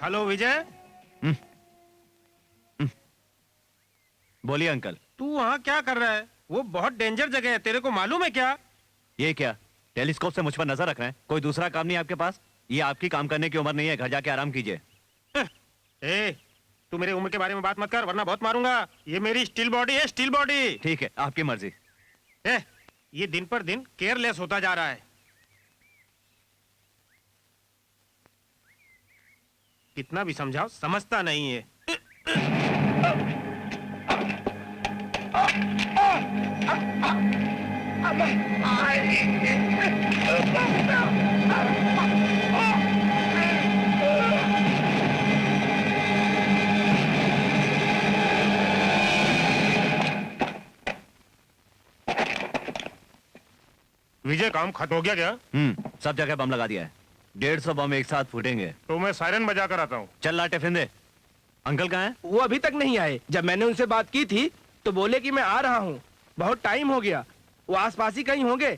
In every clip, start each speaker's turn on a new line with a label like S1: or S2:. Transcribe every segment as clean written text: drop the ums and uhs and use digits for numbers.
S1: Hello विजय।
S2: बोलिए uncle.
S1: तू वहाँ क्या कर रहा है? वो बहुत डेंजर जगह है, तेरे को मालूम है क्या?
S2: ये क्या टेलीस्कोप से मुझ पर नजर रख रहे हैं? कोई दूसरा काम नहीं आपके पास? ये आपकी काम करने की उम्र नहीं है, घर जाके आराम कीजिए।
S1: ए, तू मेरे उम्र के बारे में बात मत कर वरना बहुत मारूंगा। ये मेरी स्टील बॉडी है, स्टील बॉडी।
S2: ठीक है, आपकी मर्जी।
S1: ये दिन पर दिन केयरलेस होता जा रहा है। कितना भी समझाओ समझता नहीं है। विजय काम खत्म हो गया क्या?
S2: सब जगह बम लगा दिया है। 150 बम एक साथ फूटेंगे।
S1: तो मैं सायरन बजा कर आता हूँ।
S2: चल ला टिफिन दे। अंकल कहाँ हैं?
S3: वो अभी तक नहीं आए। जब मैंने उनसे बात की थी तो बोले कि मैं आ रहा हूँ, बहुत टाइम हो गया। वो आसपास ही कहीं होंगे।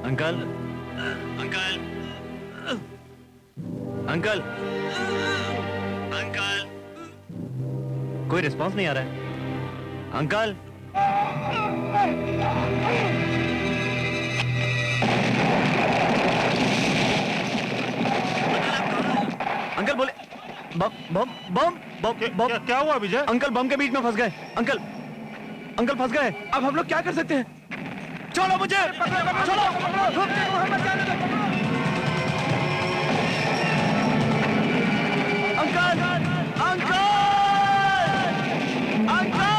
S2: अंकल, अंकल, अंकल, अंकल, कोई रिस्पांस नहीं आ रहा है। अंकल, अंकल बोले बम बम बम बम बम।
S1: क्या हुआ विजय?
S2: अंकल बम के बीच में फंस गए। अंकल, अंकल फंस गए।
S3: अब हम लोग क्या कर सकते हैं?
S2: छोड़ो मुझे, छोड़ो। Uncle, uncle, uncle.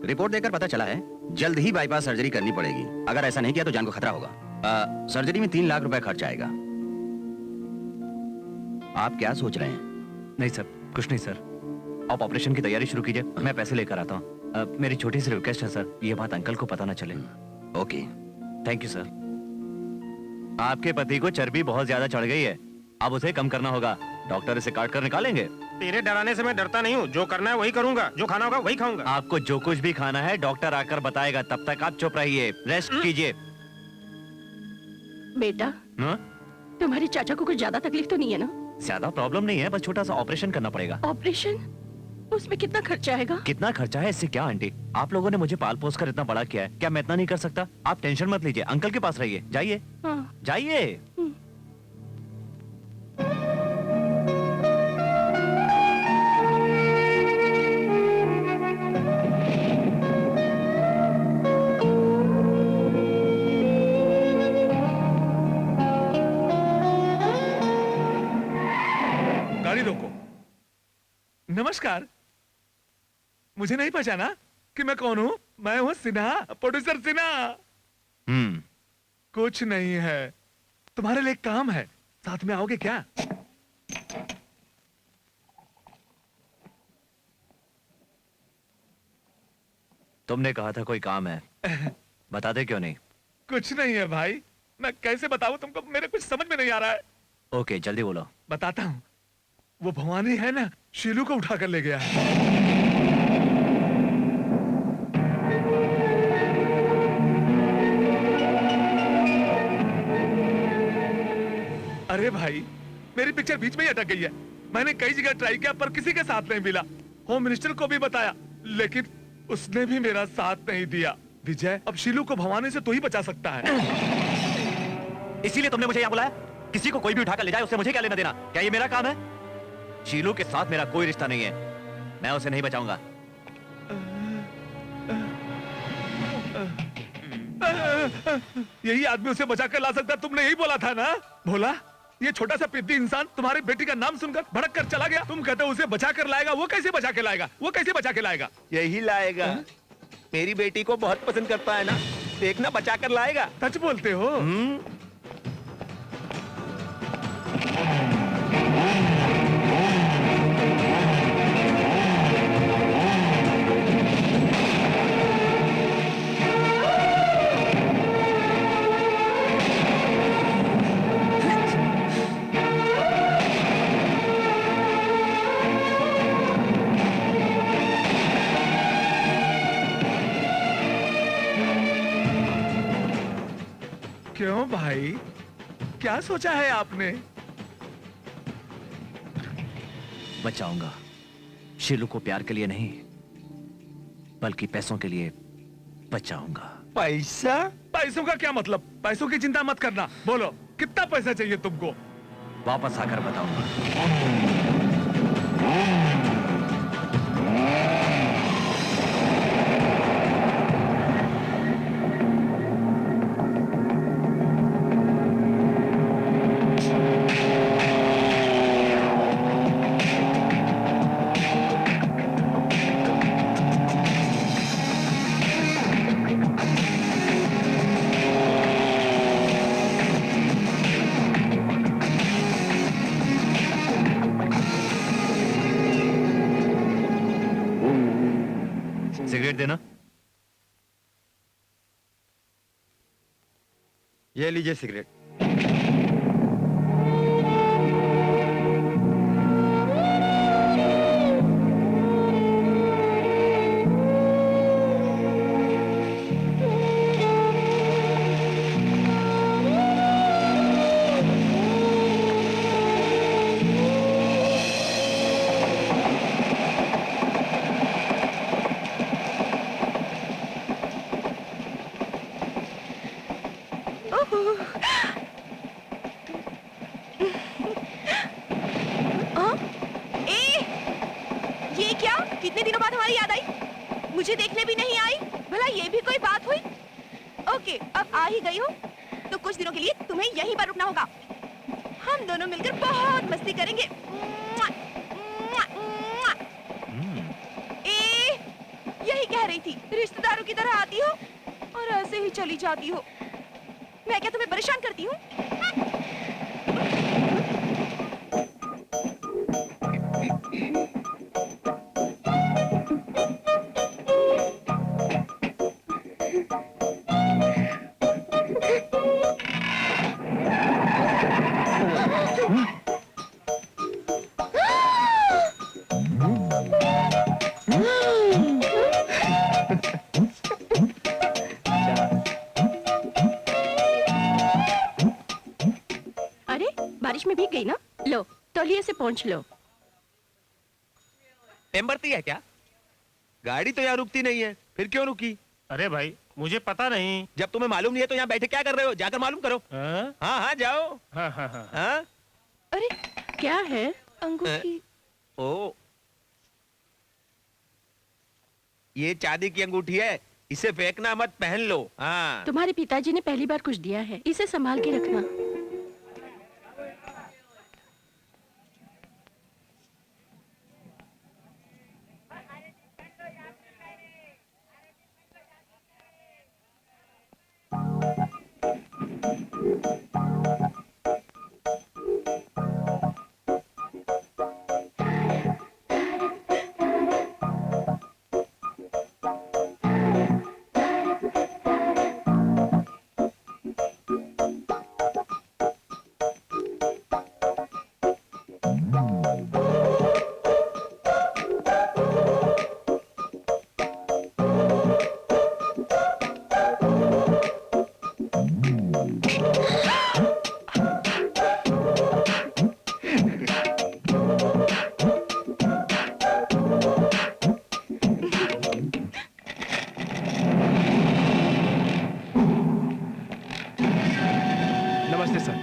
S4: रिपोर्ट देकर पता चला है जल्द ही बाईपास सर्जरी करनी पड़ेगी। अगर ऐसा नहीं किया तो जान को खतरा होगा। सर्जरी में 3 लाख रुपए खर्च आएगा। आप क्या सोच रहे हैं?
S2: नहीं सर, कुछ नहीं सर। आप ऑपरेशन की तैयारी शुरू कीजिए, मैं पैसे लेकर आता हूँ। मेरी छोटी सी रिक्वेस्ट है सर, ये बात अंकल को पता ना चले।
S4: Okay,
S2: thank you sir. आपके पति को चर्बी बहुत ज्यादा चढ़ गई है, अब उसे कम करना होगा। डॉक्टर इसे काट कर निकालेंगे।
S1: तेरे डराने से मैं डरता नहीं हूँ। जो करना है वही करूंगा, जो खाना होगा वही खाऊंगा।
S2: आपको जो कुछ भी खाना है डॉक्टर आकर बताएगा, तब तक आप चुप रहिए, रेस्ट कीजिए।
S5: बेटा,
S2: हाँ?
S5: तुम्हारे चाचा को कुछ ज्यादा तकलीफ तो नहीं है ना?
S2: ज्यादा प्रॉब्लम नहीं है, बस छोटा सा ऑपरेशन करना पड़ेगा।
S5: ऑपरेशन? उसमें कितना खर्चा आएगा?
S2: कितना खर्चा है इससे क्या आंटी? आप लोगों ने मुझे पाल पोस कर इतना बड़ा किया है, क्या मैं इतना नहीं कर सकता? आप टेंशन मत लीजिए, अंकल के पास रहिए। जाइए,
S5: हाँ।
S2: जाइए।
S6: गाड़ी रोको। नमस्कार, मुझे नहीं पहचाना कि मैं कौन हूं? मैं हूं सिन्हा, प्रोड्यूसर सिन्हा। कुछ नहीं है, तुम्हारे लिए काम है, साथ में आओगे क्या?
S2: तुमने कहा था कोई काम है, बता दे क्यों नहीं?
S6: कुछ नहीं है भाई, मैं कैसे बताऊं तुमको, मेरे कुछ समझ में नहीं आ रहा है।
S2: ओके, जल्दी बोलो।
S6: बताता हूं। वो भवानी है ना, शीलू को उठाकर ले गया है। अरे भाई, मेरी पिक्चर बीच में ही अटक गई है। मैंने कई जगह ट्राई किया पर किसी के साथ नहीं मिला। होम मिनिस्टर को भी बताया, लेकिन उसने भी मेरा साथ नहीं दिया। विजय, अब शीलू को भवानी से तू ही बचा सकता है।
S2: इसीलिए तुमने मुझे यहाँ बुलाया? किसी को कोई भी उठाकर ले जाए, उससे मुझे क्या लेना देना? क्या ये मेरा काम है? शीलू के साथ मेरा कोई रिश्ता नहीं है, मैं उसे नहीं बचाऊंगा।
S6: यही आदमी उसे बचा कर ला सकता, तुमने यही बोला था ना? भोला, ये छोटा सा पिद्दी इंसान तुम्हारी बेटी का नाम सुनकर भड़क कर चला गया। तुम कहते हो उसे बचा कर लाएगा, वो कैसे बचा के लाएगा? वो कैसे बचा के लाएगा?
S3: यही लाएगा। मेरी बेटी को बहुत पसंद करता है ना, देखना बचा कर लाएगा।
S6: सच बोलते हो? क्यों भाई, क्या सोचा है आपने?
S2: बचाऊंगा शीलू को, प्यार के लिए नहीं बल्कि पैसों के लिए बचाऊंगा।
S3: पैसा?
S6: पैसों का क्या मतलब? पैसों की चिंता मत करना। बोलो कितना पैसा चाहिए तुमको?
S2: वापस आकर बताऊंगा। सिगरेट देना।
S1: ये लीजिए सिगरेट।
S7: ये क्या? कितने दिनों बाद हमारी याद आई? मुझे देखने भी नहीं आई? भला ये भी कोई बात हुई? ओके, अब आ ही गई हो तो कुछ दिनों के लिए तुम्हें यहीं पर रुकना होगा। हम दोनों मिलकर बहुत मस्ती करेंगे। यही कह रही थी, रिश्तेदारों की तरह आती हो और ऐसे ही चली जाती हो। मैं क्या तुम्हें परेशान करती हूँ?
S5: अरे बारिश में भीग गई ना, लो तौलिए से पोंछ लो।
S3: बढ़ती है क्या? गाड़ी तो यहाँ रुकती नहीं है, फिर क्यों रुकी?
S1: अरे भाई मुझे पता नहीं।
S3: जब तुम्हें मालूम नहीं है तो यहाँ बैठे क्या कर रहे हो? जाकर मालूम करो।
S1: हाँ
S3: हाँ हाँ जाओ।
S1: हाँ हाँ हाँ।
S3: हाँ?
S5: अरे क्या है?
S7: अंगूठी।
S3: ओ, ये चांदी की अंगूठी है, इसे फेंकना मत, पहन लो। हाँ।
S5: तुम्हारे पिताजी ने पहली बार कुछ दिया है, इसे संभाल के रखना।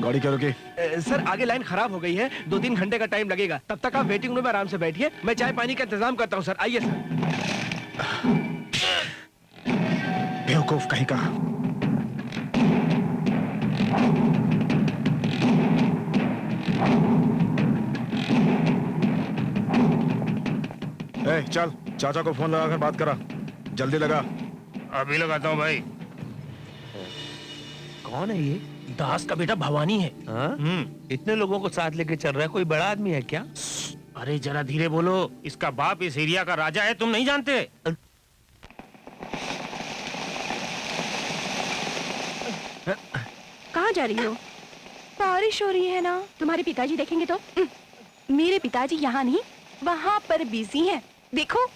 S1: गाड़ी क्या रुकी?
S3: सर आगे लाइन खराब हो गई है, 2-3 घंटे का टाइम लगेगा। तब तक आप वेटिंग रूम में आराम से बैठिए, मैं चाय पानी का इंतजाम करता हूँ। सर आइए सर।
S1: बेवकूफ कहीं का।
S8: चल चाचा को फोन लगाकर बात करा, जल्दी लगा।
S1: अभी लगाता हूँ भाई।
S2: कौन है ये?
S3: दास का बेटा भवानी है।
S2: हाँ? इतने लोगों को साथ लेके चल रहा है, कोई बड़ा आदमी है क्या?
S1: अरे जरा धीरे बोलो, इसका बाप इस एरिया का राजा है, तुम नहीं जानते?
S5: कहाँ जा रही हो?
S7: बारिश हो रही है ना।
S5: तुम्हारे पिताजी देखेंगे तो?
S7: मेरे पिताजी यहाँ नहीं, वहाँ पर बिजी हैं। देखो।